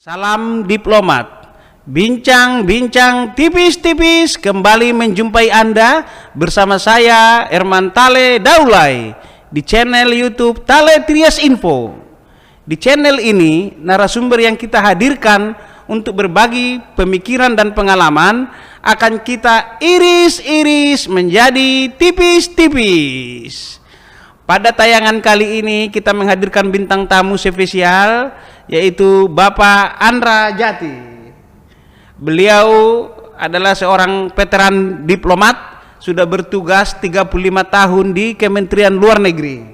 Salam diplomat. Bincang-bincang tipis-tipis kembali menjumpai Anda bersama saya Herman Tale Daulay di channel YouTube Tale Trias Info. Di channel ini narasumber yang kita hadirkan untuk berbagi pemikiran dan pengalaman akan kita iris-iris menjadi tipis-tipis. Pada tayangan kali ini kita menghadirkan bintang tamu spesial, yaitu Bapak Andra Jati. Beliau adalah seorang veteran diplomat, sudah bertugas 35 tahun di Kementerian Luar Negeri.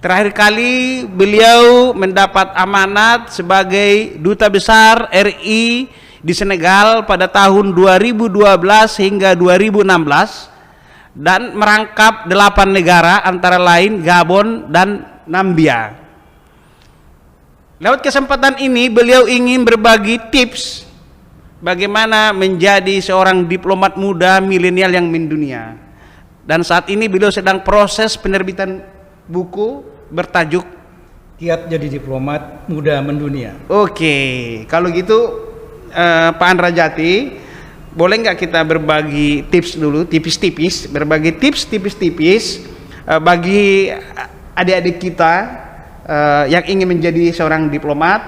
Terakhir kali beliau mendapat amanat sebagai Duta Besar RI di Senegal pada tahun 2012 hingga 2016 dan merangkap 8 negara antara lain Gabon dan Nambia. Lewat kesempatan ini beliau ingin berbagi tips bagaimana menjadi seorang diplomat muda milenial yang mendunia. Dan saat ini beliau sedang proses penerbitan buku bertajuk Kiat Jadi Diplomat Muda Mendunia. Oke, kalau gitu Pak Andra Jati, boleh nggak kita berbagi tips dulu, tipis-tipis, berbagi tips tipis-tipis bagi adik-adik kita yang ingin menjadi seorang diplomat,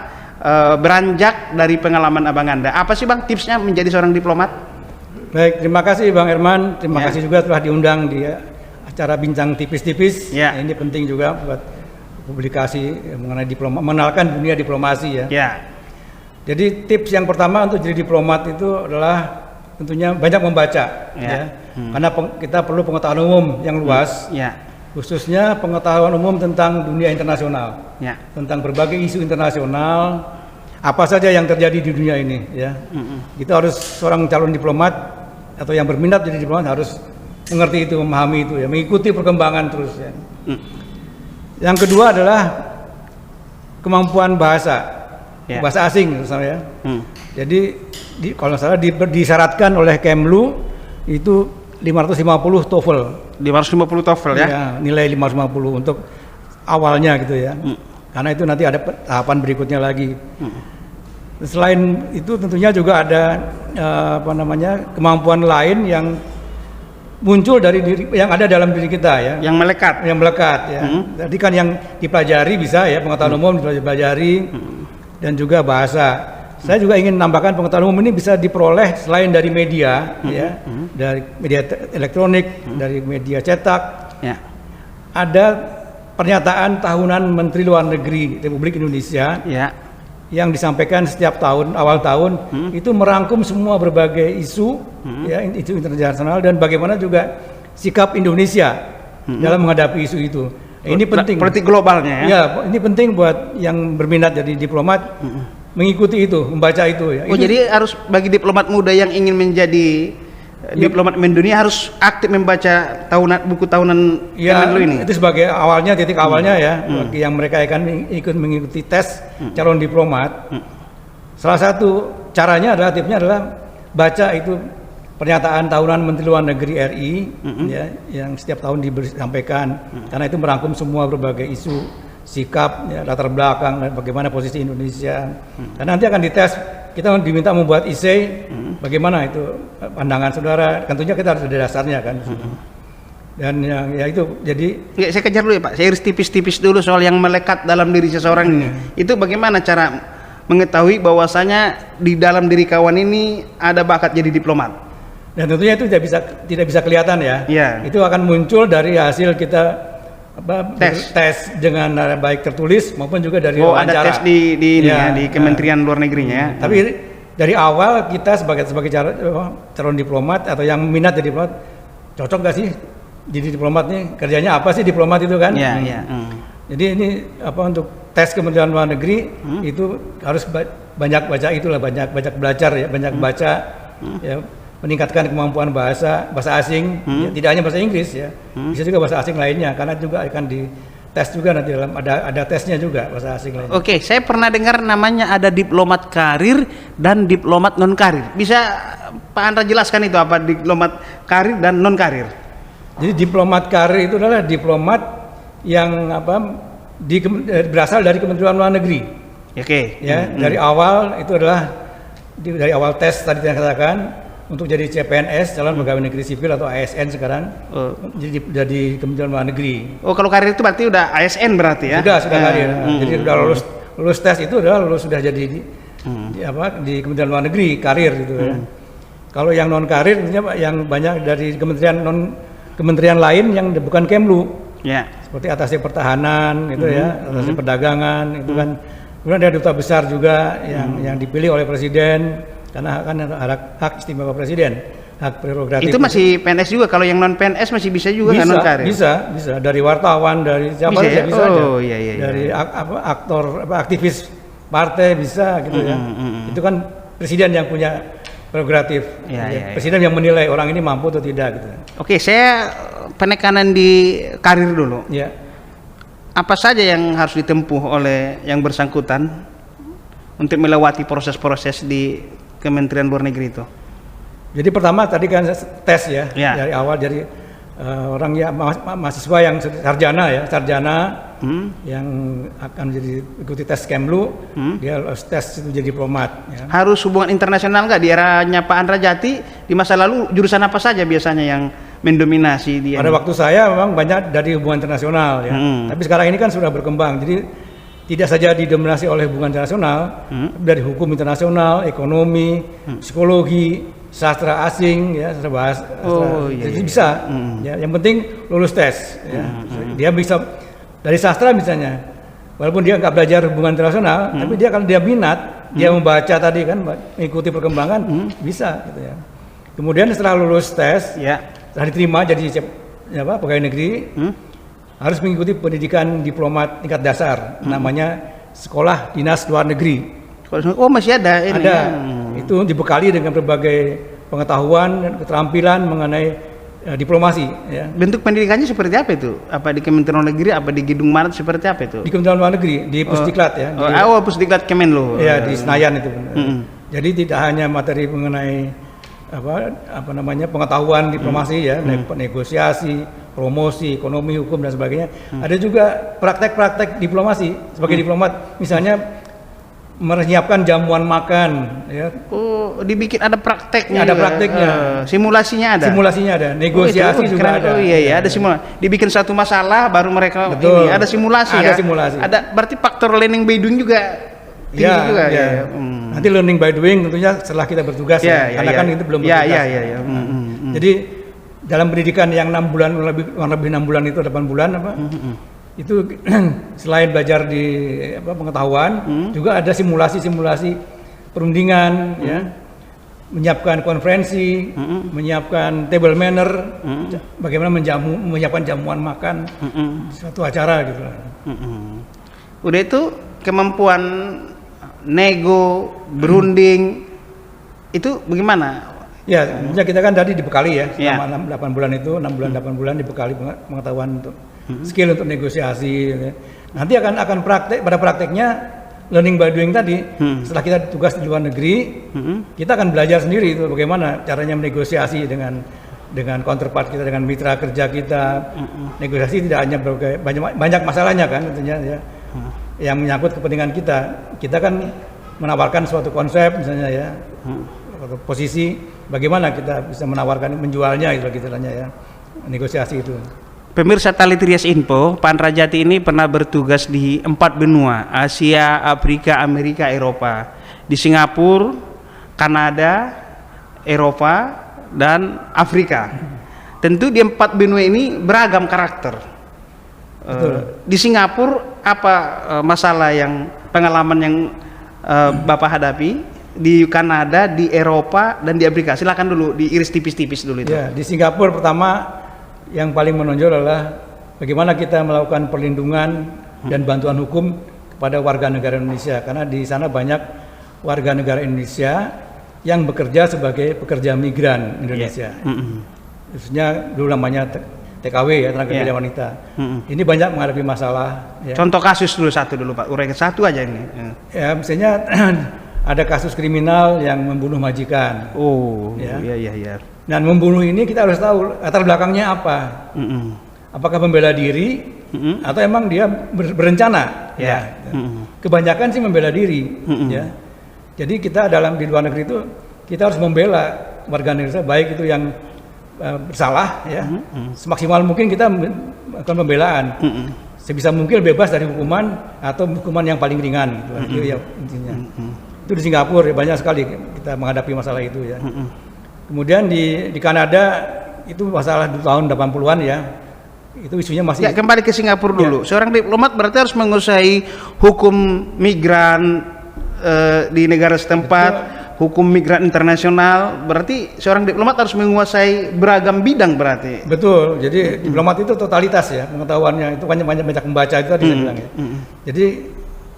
beranjak dari pengalaman abang Anda. Apa sih bang tipsnya menjadi seorang diplomat? Baik, terima kasih Bang Herman, terima kasih juga telah diundang di acara bincang tipis-tipis. Ini penting juga buat publikasi mengenai diplomat, mengenalkan dunia diplomasi ya. Jadi tips yang pertama untuk jadi diplomat itu adalah tentunya banyak membaca karena kita perlu pengetahuan umum yang luas, khususnya pengetahuan umum tentang dunia internasional, tentang berbagai isu internasional, apa saja yang terjadi di dunia ini ya. Kita harus, seorang calon diplomat atau yang berminat jadi diplomat harus mengerti itu, memahami itu ya, mengikuti perkembangan terus ya. Yang kedua adalah kemampuan bahasa, bahasa asing misalnya. Jadi kalau salah disyaratkan oleh Kemlu itu 550 TOEFL. 550 TOEFL ya? Nilai 550 untuk awalnya gitu ya. Karena itu nanti ada tahapan berikutnya lagi. Selain itu tentunya juga ada kemampuan lain yang muncul dari diri, yang ada dalam diri kita ya. Yang melekat ya. Jadi kan yang dipelajari bisa ya, pengetahuan umum dipelajari dan juga bahasa. Saya juga ingin menambahkan pengetahuan umum ini bisa diperoleh selain dari media ya, dari media elektronik, dari media cetak. Ada pernyataan tahunan Menteri Luar Negeri Republik Indonesia yang disampaikan setiap tahun, awal tahun, itu merangkum semua berbagai isu ya, isu internasional dan bagaimana juga sikap Indonesia dalam menghadapi isu itu. Ini penting. Politik globalnya ya. Ya, ini penting buat yang berminat jadi diplomat. Mengikuti itu, membaca itu ya. Jadi harus bagi diplomat muda yang ingin menjadi diplomat mendunia harus aktif membaca buku tahunan Kemenlu ini. Itu sebagai awalnya, titik awalnya ya, bagi yang mereka akan ikut mengikuti tes calon diplomat. Salah satu caranya adalah, tipsnya adalah baca itu pernyataan tahunan Menteri Luar Negeri RI ya, yang setiap tahun disampaikan, karena itu merangkum semua berbagai isu, sikap, ya, latar belakang, dan bagaimana posisi Indonesia. Dan nanti akan dites, kita diminta membuat essay, bagaimana itu pandangan saudara. Tentunya kita harus ada dasarnya kan. Dan ya itu, jadi saya kejar dulu ya Pak, saya iris tipis-tipis dulu soal yang melekat dalam diri seseorang ini. Itu bagaimana cara mengetahui bahwasanya di dalam diri kawan ini ada bakat jadi diplomat? Dan tentunya itu tidak bisa kelihatan ya. Itu akan muncul dari hasil kita tes dengan baik tertulis maupun juga dari wawancara. Ada tes di Kementerian Luar Negerinya. Tapi dari awal kita sebagai calon diplomat atau yang minat jadi diplomat, cocok gak sih jadi diplomat nih? Kerjanya apa sih diplomat itu kan? Jadi ini untuk tes Kementerian Luar Negeri itu harus banyak baca, itulah banyak belajar ya, banyak baca ya, meningkatkan kemampuan bahasa asing, ya, tidak hanya bahasa Inggris ya, bisa juga bahasa asing lainnya, karena juga akan dites juga nanti dalam ada tesnya juga bahasa asing lainnya. Oke, saya pernah dengar namanya ada diplomat karir dan diplomat non karir. Bisa Pak Andra jelaskan itu apa diplomat karir dan non karir? Jadi diplomat karir itu adalah diplomat yang berasal dari Kementerian Luar Negeri. Oke. Ya, dari awal itu adalah dari awal tes tadi saya katakan untuk jadi CPNS, calon pegawai negeri sipil atau ASN sekarang, jadi Kementerian Luar Negeri. Oh, kalau karir itu berarti udah ASN berarti ya? Sudah karir. Jadi sudah lulus tes itu adalah sudah jadi di Kementerian Luar Negeri karir gitu ya. Kalau yang non karir yang banyak dari kementerian lain yang bukan Kemlu. Ya. Seperti atasnya pertahanan gitu ya, atasnya perdagangan itu kan. Kemudian ada duta besar juga yang dipilih oleh presiden karena kan hak istimewa presiden, hak prerogatif. Itu masih PNS juga. Kalau yang non PNS masih bisa juga kan non karir? Bisa dari wartawan, dari siapa saja bisa aja. Iya. Dari aktor aktivis partai bisa gitu ya. Itu kan presiden yang punya prerogatif. Presiden yang menilai orang ini mampu atau tidak gitu. Oke, saya penekanan di karir dulu. Ya. Apa saja yang harus ditempuh oleh yang bersangkutan untuk melewati proses-proses di Kementerian Luar Negeri itu? Jadi pertama tadi kan tes ya. Dari awal dari orang ya mahasiswa yang sarjana yang akan jadi ikuti tes Kemlu, dia harus tes itu jadi diplomat. Ya. Harus hubungan internasional nggak? Di eranya Pak Andra Jati di masa lalu jurusan apa saja biasanya yang mendominasi dia? Pada waktu saya memang banyak dari hubungan internasional ya. Tapi sekarang ini kan sudah berkembang. Jadi tidak saja didominasi oleh hubungan internasional, tapi dari hukum internasional, ekonomi, psikologi, sastra asing ya, sastra bahasa. Jadi bisa. Ya, yang penting lulus tes ya. Dia bisa dari sastra misalnya. Walaupun dia nggak belajar hubungan internasional, tapi dia kalau dia minat, dia membaca tadi kan, mengikuti perkembangan, bisa gitu ya. Kemudian setelah lulus tes, setelah diterima jadi pegawai negeri, harus mengikuti pendidikan diplomat tingkat dasar, namanya Sekolah Dinas Luar Negeri. Oh, masih ada ini. Ada. Itu dibekali dengan berbagai pengetahuan dan keterampilan mengenai diplomasi ya. Bentuk pendidikannya seperti apa itu? Apa di Kementerian Luar Negeri, apa di gedung mana, seperti apa itu? Di Kementerian Luar Negeri, di Pusdiklat ya. Pusdiklat Kemenlu. Ya, di Senayan itu. Jadi tidak hanya materi mengenai apa namanya pengetahuan diplomasi ya, negosiasi, promosi, ekonomi, hukum dan sebagainya. Ada juga praktek-praktek diplomasi sebagai diplomat, misalnya menyiapkan jamuan makan ya. Oh, dibikin ada prakteknya. Ada prakteknya. Simulasinya ada. Simulasinya ada. Negosiasi juga ada. Oh iya, ada simulasi. Dibikin satu masalah baru mereka ini ada simulasi ya. Ada simulasi. Ada berarti faktor learning by doing juga tinggi juga ya. Nanti learning by doing tentunya setelah kita bertugas karena kan itu belum bertugas. Jadi dalam pendidikan yang 6 bulan lebih 6 bulan itu 8 bulan itu selain belajar di pengetahuan juga ada simulasi perundingan ya, menyiapkan konferensi, menyiapkan table manner, bagaimana menyiapkan jamuan makan suatu acara gitu. Udah itu kemampuan nego, berunding itu bagaimana? Ya, kita kan tadi dibekali ya selama 8 bulan itu, 6 bulan 8 bulan dibekali pengetahuan untuk skill untuk negosiasi. Nanti akan praktek, pada prakteknya learning by doing tadi. Setelah kita tugas di luar negeri, kita akan belajar sendiri itu bagaimana caranya menegosiasi dengan counterpart kita, dengan mitra kerja kita. Negosiasi tidak hanya banyak masalahnya kan tentunya ya. Yang menyangkut kepentingan kita. Kita kan menawarkan suatu konsep misalnya ya. Posisi bagaimana kita bisa menawarkan menjualnya itu istilahnya ya. Negosiasi itu. Pemirsa Tali Trias Info, Pak Andra Jati ini pernah bertugas di 4 benua, Asia, Afrika, Amerika, Eropa, di Singapura, Kanada, Eropa, dan Afrika. Tentu di 4 benua ini beragam karakter. Di Singapura apa masalah yang pengalaman yang Bapak hadapi? Di Kanada, di Eropa, dan di Afrika. Silakan dulu diiris tipis-tipis dulu itu. Ya, di Singapura pertama yang paling menonjol adalah bagaimana kita melakukan perlindungan dan bantuan hukum kepada warga negara Indonesia, karena di sana banyak warga negara Indonesia yang bekerja sebagai pekerja migran Indonesia. Khususnya dulu namanya TKW ya, tenaga kerja wanita. Ini banyak menghadapi masalah. Ya. Contoh kasus dulu Pak. Uraikan satu aja ini. Ya, misalnya ada kasus kriminal yang membunuh majikan. Oh, iya. Dan membunuh ini kita harus tahu latar belakangnya apa. Apakah membela diri atau emang dia berencana. Ya. Kebanyakan sih membela diri. Ya. Jadi kita di luar negeri itu kita harus membela warga negara, baik itu yang bersalah, ya. Semaksimal mungkin kita melakukan pembelaan. Sebisa mungkin bebas dari hukuman atau hukuman yang paling ringan. Itu ya intinya. Itu di Singapura ya, banyak sekali kita menghadapi masalah itu ya. Kemudian di Kanada itu masalah di tahun 80-an ya. Itu isunya masih. Ya, kembali ke Singapura dulu. Seorang diplomat berarti harus menguasai hukum migran di negara setempat, hukum migran internasional. Berarti seorang diplomat harus menguasai beragam bidang berarti. Betul. Jadi diplomat itu totalitas ya, pengetahuannya itu banyak membaca itu tadi saya bilang ya. Jadi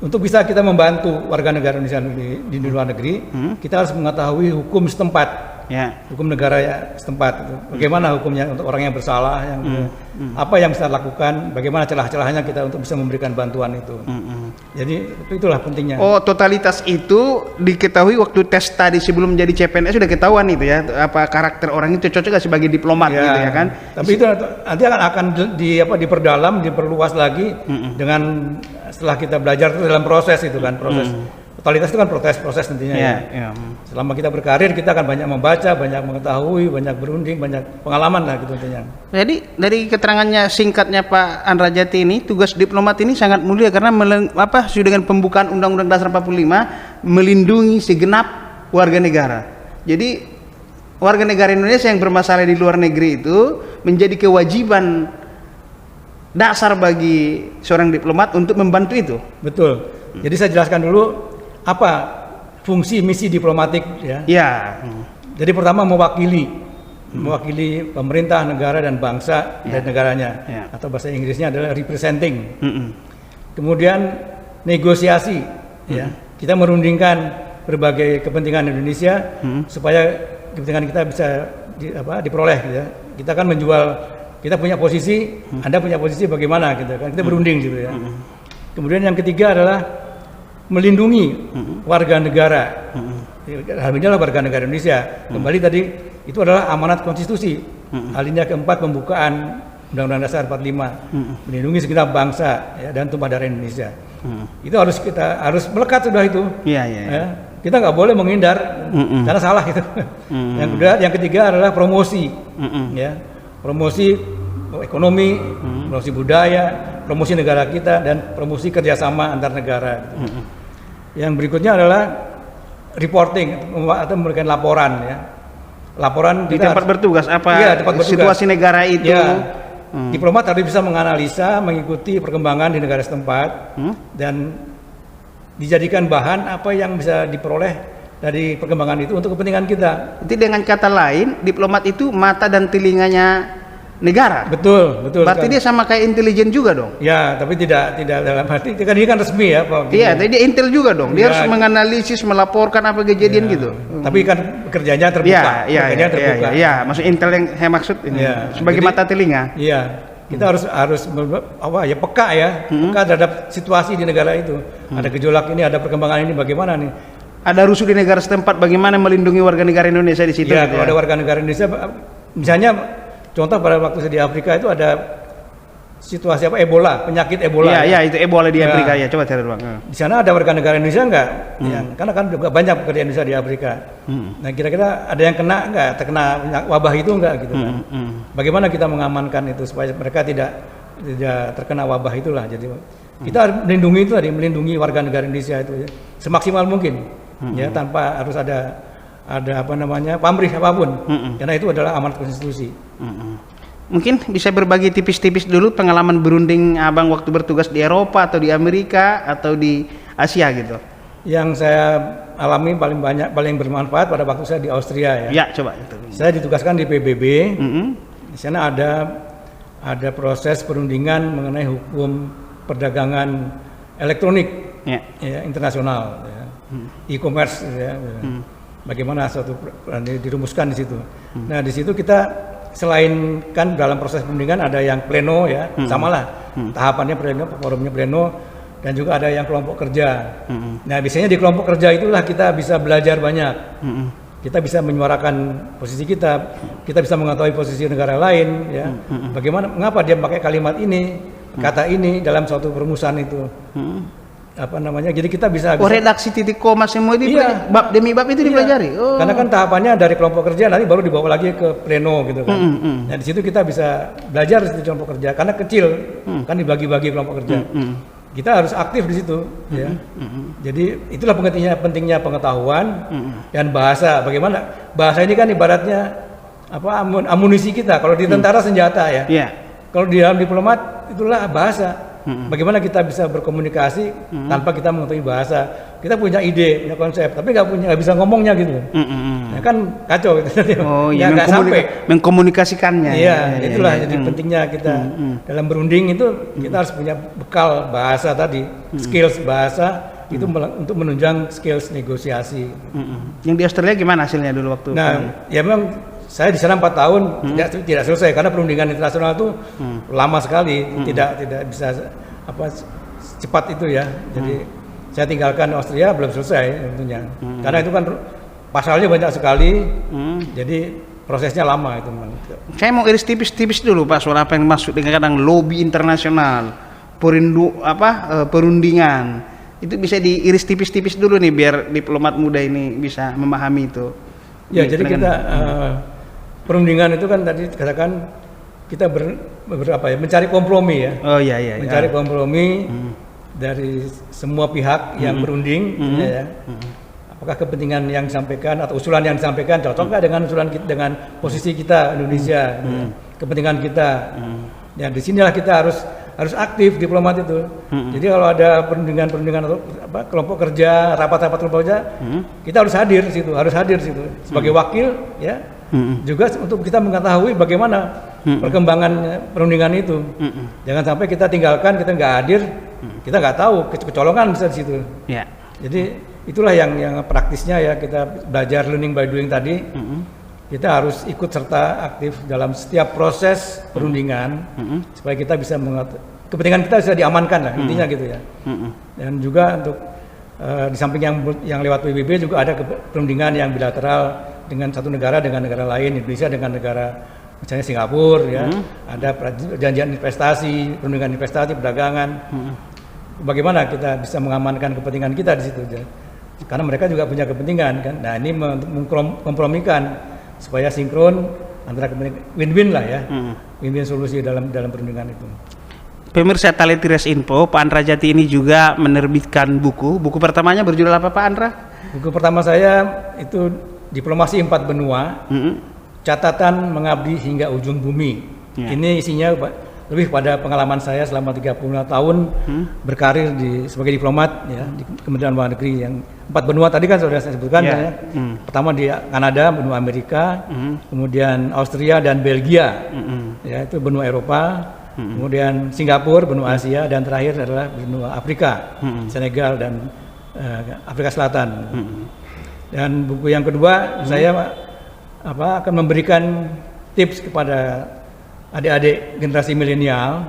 untuk bisa kita membantu warga negara Indonesia di luar negeri, kita harus mengetahui hukum setempat, hukum negara setempat. Bagaimana hukumnya untuk orang yang bersalah, apa yang bisa lakukan, bagaimana celah-celahnya kita untuk bisa memberikan bantuan itu. Jadi itulah pentingnya. Oh, totalitas itu diketahui waktu tes tadi sebelum jadi CPNS sudah ketahuan itu ya, apa karakter orang itu cocok gak sebagai diplomat gitu ya kan? Tapi itu nanti akan diperdalam, diperluas lagi dengan setelah kita belajar itu dalam proses itu kan, proses totalitas itu kan proses tentunya ya. Selama kita berkarir kita akan banyak membaca, banyak mengetahui, banyak berunding, banyak pengalaman lah gitu tentunya. Jadi dari keterangannya singkatnya Pak Andra Jati ini, tugas diplomat ini sangat mulia karena sesuai dengan pembukaan Undang-Undang Dasar 45 melindungi segenap warga negara. Jadi warga negara Indonesia yang bermasalah di luar negeri itu menjadi kewajiban dasar bagi seorang diplomat untuk membantu itu. Betul. Jadi saya jelaskan dulu apa fungsi misi diplomatik ya. Jadi pertama mewakili pemerintah, negara dan bangsa dan negaranya. Atau bahasa Inggrisnya adalah representing. Kemudian negosiasi ya. Kita merundingkan berbagai kepentingan Indonesia supaya kepentingan kita bisa diperoleh ya. Kita kan menjual, kita punya posisi, Anda punya posisi bagaimana gitu kan. Kita berunding gitu ya. Kemudian yang ketiga adalah melindungi warga negara. Alhamdulillah warga negara Indonesia. Kembali tadi itu adalah amanat konstitusi. Alinea keempat pembukaan Undang-Undang Dasar 45. Melindungi segenap bangsa ya, dan tumpah darah Indonesia. Itu kita harus melekat sudah itu. Ya. Kita nggak boleh menghindar karena salah itu. Yang ketiga adalah promosi. Ya. Promosi ekonomi, promosi budaya, promosi negara kita, dan promosi kerjasama antar negara. Yang berikutnya adalah reporting atau memberikan laporan ya. Laporan di tempat bertugas apa situasi negara itu. Diplomat harus bisa menganalisa, mengikuti perkembangan di negara setempat dan dijadikan bahan apa yang bisa diperoleh dari perkembangan itu untuk kepentingan kita. Jadi dengan kata lain, diplomat itu mata dan telinganya negara. Betul. Berarti dia sama kayak intelijen juga dong? Ya, tapi tidak dalam arti kan ini kan resmi ya Pak. Iya, tapi dia intel juga dong. Dia harus menganalisis, melaporkan apa kejadian gitu. Tapi kan kerjanya terbuka. Iya, maksud intel yang saya maksud ini sebagai mata telinga. Iya. Kita harus peka peka terhadap situasi di negara itu. Ada gejolak ini, ada perkembangan ini, bagaimana nih? Ada rusuh di negara setempat, bagaimana melindungi warga negara Indonesia di situ? Ya, kalau ada warga negara Indonesia, misalnya contoh pada waktu saya di Afrika itu ada situasi Ebola, penyakit Ebola. Iya, itu Ebola di Afrika ya. Coba cari ruang. Di sana ada warga negara Indonesia enggak? Karena kan juga banyak pekerja Indonesia di Afrika. Nah, kira-kira ada yang terkena wabah itu enggak gitu kan? Bagaimana kita mengamankan itu supaya mereka tidak terkena wabah itulah. Jadi kita melindungi itu tadi, melindungi warga negara Indonesia itu ya, semaksimal mungkin. Ya, tanpa harus ada pamrih apapun. Karena itu adalah amanat konstitusi. Mungkin bisa berbagi tipis-tipis dulu pengalaman berunding Abang waktu bertugas di Eropa atau di Amerika atau di Asia gitu. Yang saya alami paling bermanfaat pada waktu saya di Austria ya. Ya, coba itu. Saya ditugaskan di PBB. Di sana ada proses perundingan mengenai hukum perdagangan elektronik ya, internasional ya. E-commerce ya. Bagaimana suatu dirumuskan di situ. Nah, di situ kita selain kan dalam proses perundingan ada yang pleno ya, samalah tahapannya pleno, forumnya pleno, dan juga ada yang kelompok kerja. Nah, biasanya di kelompok kerja itulah kita bisa belajar banyak. Kita bisa menyuarakan posisi kita bisa mengetahui posisi negara lain ya. Bagaimana, mengapa dia pakai kalimat ini, kata ini dalam suatu perumusan itu. Apa namanya? Jadi kita bisa redaksi titik koma semua itu bab demi bab itu dipelajari. Karena kan tahapannya dari kelompok kerja nanti baru dibawa lagi ke pleno gitu kan. Nah, di situ kita bisa belajar di kelompok kerja karena kecil kan dibagi-bagi kelompok kerja. Kita harus aktif di situ ya. Jadi itulah pentingnya pengetahuan dan bahasa. Bagaimana? Bahasa ini kan ibaratnya amunisi kita. Kalau di tentara senjata ya. Kalau di dalam diplomat itulah bahasa. Bagaimana kita bisa berkomunikasi tanpa kita mengetahui bahasa. Kita punya ide, punya konsep, tapi nggak bisa ngomongnya gitu. Ya kan kacau gitu. Nggak sampai mengkomunikasikannya. Itulah jadi pentingnya kita dalam berunding itu kita harus punya bekal bahasa tadi, skills bahasa itu untuk menunjang skills negosiasi. Yang di Australia gimana hasilnya dulu waktu? Nah, ya memang saya di sana 4 tahun tidak selesai karena perundingan internasional itu lama sekali, tidak bisa cepat itu ya. Jadi saya tinggalkan Austria belum selesai tentunya. Karena itu kan pasalnya banyak sekali. Jadi prosesnya lama itu. Saya mau iris tipis-tipis dulu Pak soal apa yang masuk dengan kadang lobby internasional, perundingan. Itu bisa diiris tipis-tipis dulu nih biar diplomat muda ini bisa memahami itu. Ya, jadi kita perundingan itu kan tadi katakan kita mencari kompromi ya. Mencari kompromi dari semua pihak yang berunding, ya. Apakah kepentingan yang disampaikan atau usulan yang disampaikan cocok nggak dengan usulan kita, dengan posisi kita Indonesia, kepentingan kita. Ya, disinilah kita harus aktif diplomat itu. Jadi kalau ada perundingan atau kelompok kerja, rapat-rapat kelompok kerja, kita harus hadir di situ sebagai wakil ya. Juga untuk kita mengetahui bagaimana perkembangan perundingan itu. Jangan sampai kita tinggalkan, kita nggak hadir, kita nggak tahu, kecolongan bisa di situ. Jadi itulah yang praktisnya ya, kita belajar learning by doing tadi. Kita harus ikut serta aktif dalam setiap proses perundingan supaya kita bisa kepentingan kita bisa diamankan lah, intinya gitu ya. Dan juga untuk di samping yang lewat PBB juga ada perundingan yang bilateral dengan satu negara dengan negara lain, Indonesia dengan negara misalnya Singapura ya. Ada perjanjian investasi, perundingan investasi, perdagangan. Bagaimana kita bisa mengamankan kepentingan kita di situ ya. Karena mereka juga punya kepentingan kan. Nah, ini mengkompromikan supaya sinkron antara kepentingan, win-win lah ya. Win-win solusi dalam perundingan itu. Pemirsa Talentires Info, Pak Andra Jati ini juga menerbitkan buku. Buku pertamanya berjudul apa Pak Andra? Buku pertama saya itu Diplomasi 4 Benua, Catatan Mengabdi Hingga Ujung Bumi. Ini isinya lebih pada pengalaman saya selama 35 tahun berkarir sebagai diplomat ya, di Kementerian Luar Negeri. Yang 4 benua tadi kan sudah saya sebutkan ya. Pertama di Kanada, benua Amerika, kemudian Austria dan Belgia, ya itu benua Eropa, kemudian Singapura, benua Asia, dan terakhir adalah benua Afrika, Senegal dan Afrika Selatan. Dan buku yang kedua saya akan memberikan tips kepada adik-adik generasi milenial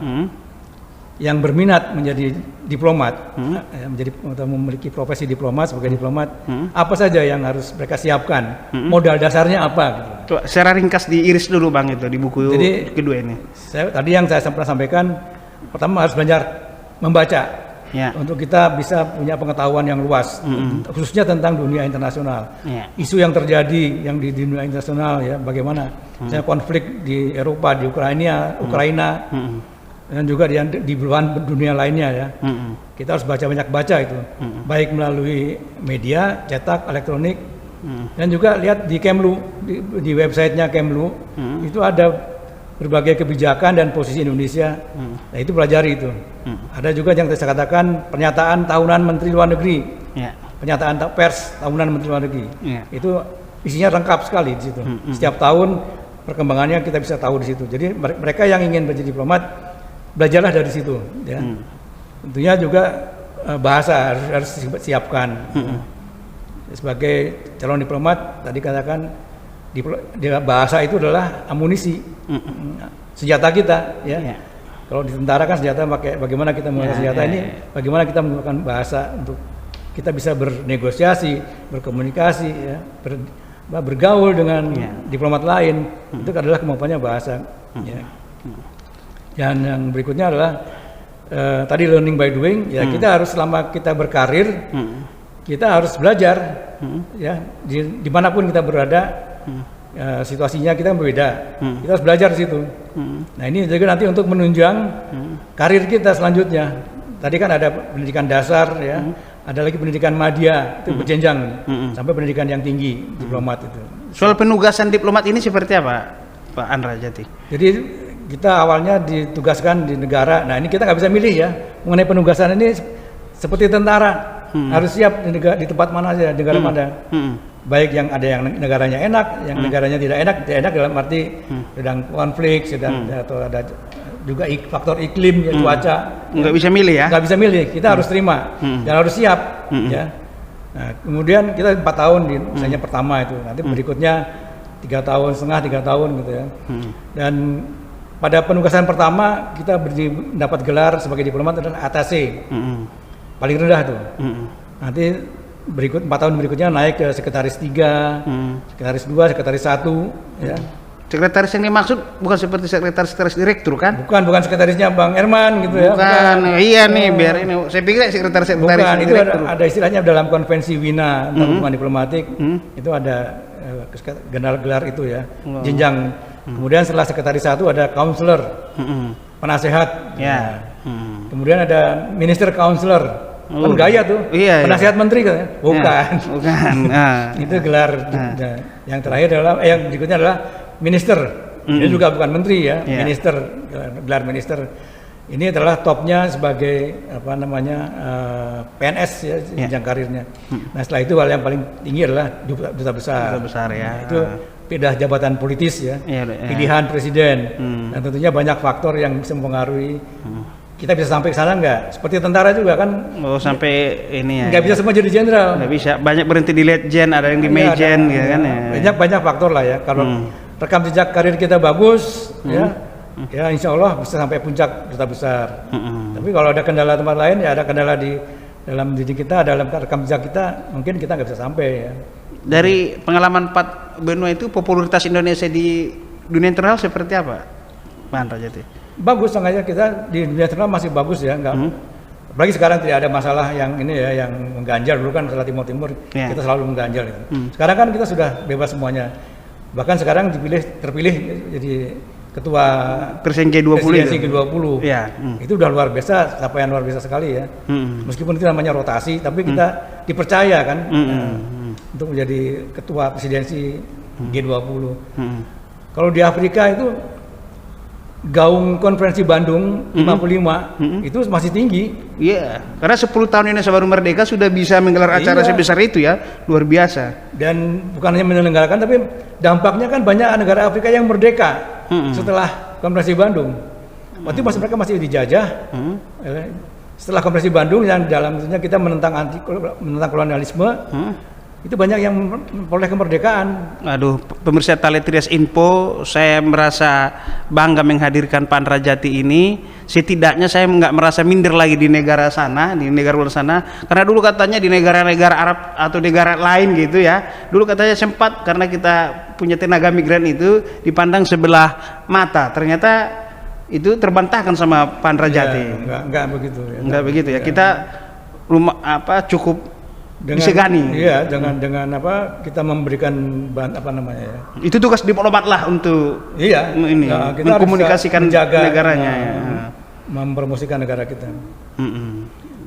yang berminat menjadi diplomat, atau memiliki profesi diplomat sebagai diplomat, apa saja yang harus mereka siapkan, modal dasarnya apa gitu. Secara ringkas diiris dulu Bang itu di buku kedua ini. Tadi yang saya sampaikan, pertama harus belajar membaca. Untuk kita bisa punya pengetahuan yang luas, khususnya tentang dunia internasional, isu yang terjadi yang di dunia internasional ya, bagaimana misalnya konflik di Eropa, di Ukraina, dan juga di belahan dunia lainnya ya. Kita harus banyak baca itu, baik melalui media cetak, elektronik, dan juga lihat di Kemlu, di websitenya Kemlu, itu ada berbagai kebijakan dan posisi Indonesia. Nah, itu pelajari itu. Ada juga yang saya katakan pernyataan tahunan Menteri Luar Negeri, pernyataan pers tahunan Menteri Luar Negeri. Itu isinya lengkap sekali di situ. Setiap tahun perkembangannya kita bisa tahu di situ. Jadi mereka yang ingin menjadi diplomat, belajarlah dari situ. Ya. Tentunya juga bahasa harus siapkan. Sebagai calon diplomat, tadi katakan bahasa itu adalah amunisi, senjata kita ya. Kalau di tentara kan senjata bagaimana kita menggunakan senjata ini, bagaimana kita menggunakan bahasa untuk kita bisa bernegosiasi, berkomunikasi ya, bergaul dengan diplomat lain. Itu adalah kemampuannya bahasa ya. Dan yang berikutnya adalah tadi learning by doing, ya kita harus selama kita berkarir, kita harus belajar, ya dimanapun kita berada, situasinya kita berbeda, kita harus belajar di situ. Nah ini juga nanti untuk menunjang karir kita selanjutnya. Tadi kan ada pendidikan dasar, ya, ada lagi pendidikan madya, itu berjenjang sampai pendidikan yang tinggi, diplomat itu. Soal penugasan diplomat ini seperti apa, Pak Andra Jati? Jadi kita awalnya ditugaskan di negara. Nah ini kita nggak bisa milih ya mengenai penugasan ini seperti tentara, harus siap di tempat mana aja, negara mana. Baik yang ada yang negaranya enak, yang negaranya tidak enak dalam arti sedang konflik, atau ada juga faktor iklim, ya, cuaca. Nggak bisa milih ya? Nggak bisa milih, kita harus terima dan harus siap. Ya. Nah, kemudian kita 4 tahun misalnya pertama itu, nanti berikutnya 3 tahun setengah, 3 tahun gitu ya. Dan pada penugasan pertama kita dapat gelar sebagai diplomat adalah ATC, paling rendah tuh. Nanti 4 tahun berikutnya naik ke sekretaris 3, sekretaris 2, sekretaris 1, ya. Sekretaris yang dimaksud bukan seperti sekretaris direktur kan? Bukan sekretarisnya Bang Herman gitu ya. Bukan. Iya nih, biar ini. Saya pikir sekretaris bukan, itu direktur. ada istilahnya dalam konvensi Wina tentang hubungan diplomatik, itu ada gelar itu ya, jenjang. Kemudian setelah sekretaris 1 ada counselor, penasehat. Ya. Kemudian ada minister counselor. Kan gaya tuh, penasihat menteri kan? Bukan. Itu gelar. Yang terakhir adalah, yang berikutnya adalah minister. Ini juga bukan menteri ya, minister, gelar minister. Ini adalah topnya sebagai apa namanya PNS ya, jenjang karirnya. Nah setelah itu hal yang paling tinggi adalah duta besar. Duta besar ya. Itu pindah jabatan politis ya, pilihan presiden. Dan tentunya banyak faktor yang bisa mempengaruhi. Kita bisa sampai ke sana nggak? Seperti tentara juga kan? Oh sampai ini ya? Nggak bisa semua jadi jenderal. Nggak bisa, banyak berhenti di letjen, ada yang di mejen, gitu kan ya? Banyak faktor lah ya. Kalau rekam jejak karir kita bagus, ya insya Allah bisa sampai puncak duta besar. Tapi kalau ada kendala tempat lain, ya ada kendala di dalam diri kita, dalam rekam jejak kita, mungkin kita nggak bisa sampai ya. Dari pengalaman Pak Benua itu, popularitas Indonesia di dunia internasional seperti apa, Pak Andra Jati? Bagus, sengaja kita di dunia internasional masih bagus ya, enggak. Apalagi sekarang tidak ada masalah yang ini ya, yang mengganjal. Dulu kan setelah Timur kita selalu mengganjal gitu. Sekarang kan kita sudah bebas semuanya. Bahkan sekarang terpilih jadi ketua Presiden G20. Ya. Itu udah luar biasa, capaian luar biasa sekali ya. Meskipun itu namanya rotasi, tapi kita dipercaya kan untuk menjadi ketua presidensi G20. Kalau di Afrika itu gaung konferensi Bandung 55 itu masih tinggi. Iya, karena 10 tahun Indonesia baru merdeka sudah bisa menggelar acara sebesar itu ya, luar biasa. Dan bukan hanya menyelenggarakan, tapi dampaknya kan banyak negara Afrika yang merdeka setelah konferensi Bandung. Waktu itu mereka masih dijajah. Setelah konferensi Bandung yang dalamnya kita menentang kolonialisme, itu banyak yang memperoleh kemerdekaan. Aduh, pemirsa Taletrias Info, saya merasa bangga menghadirkan Pak Andra Jati ini. Setidaknya saya nggak merasa minder lagi di negara sana, di negara luar sana. Karena dulu katanya di negara-negara Arab atau negara lain gitu ya, dulu katanya sempat karena kita punya tenaga migran itu dipandang sebelah mata. Ternyata itu terbantahkan sama Pak Andra Jati. Enggak begitu ya. Enggak begitu ya. Kita cukup disegani. Iya, dengan apa kita memberikan apa namanya ya. Itu tugas diplomat lah untuk ini kita mengkomunikasikan menjaga negaranya, mempromosikan negara kita.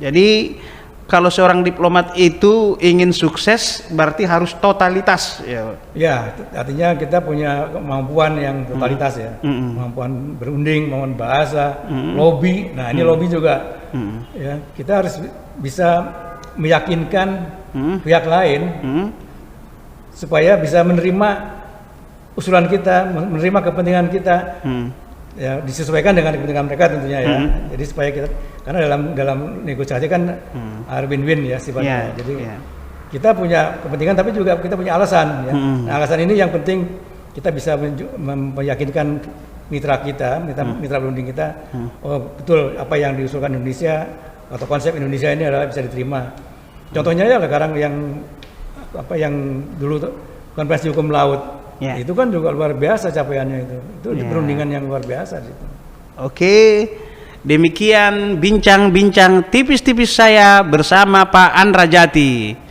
Jadi kalau seorang diplomat itu ingin sukses berarti harus totalitas ya. Ya, artinya kita punya kemampuan yang totalitas ya. Kemampuan berunding, kemampuan bahasa, lobby. Nah, ini lobby juga. Ya, kita harus bisa meyakinkan pihak lain supaya bisa menerima usulan kita, menerima kepentingan kita, ya disesuaikan dengan kepentingan mereka tentunya ya. Jadi supaya kita, karena dalam negosiasi kan win-win ya sifatnya. Jadi kita punya kepentingan tapi juga kita punya alasan ya. Nah, alasan ini yang penting kita bisa meyakinkan mitra kita, mitra berunding kita, oh betul apa yang diusulkan Indonesia atau konsep Indonesia ini adalah bisa diterima. Contohnya ya sekarang yang dulu konferensi hukum laut, itu kan juga luar biasa capaiannya itu di perundingan yang luar biasa gitu. Oke, Demikian bincang-bincang tipis-tipis saya bersama Pak Andra Jati.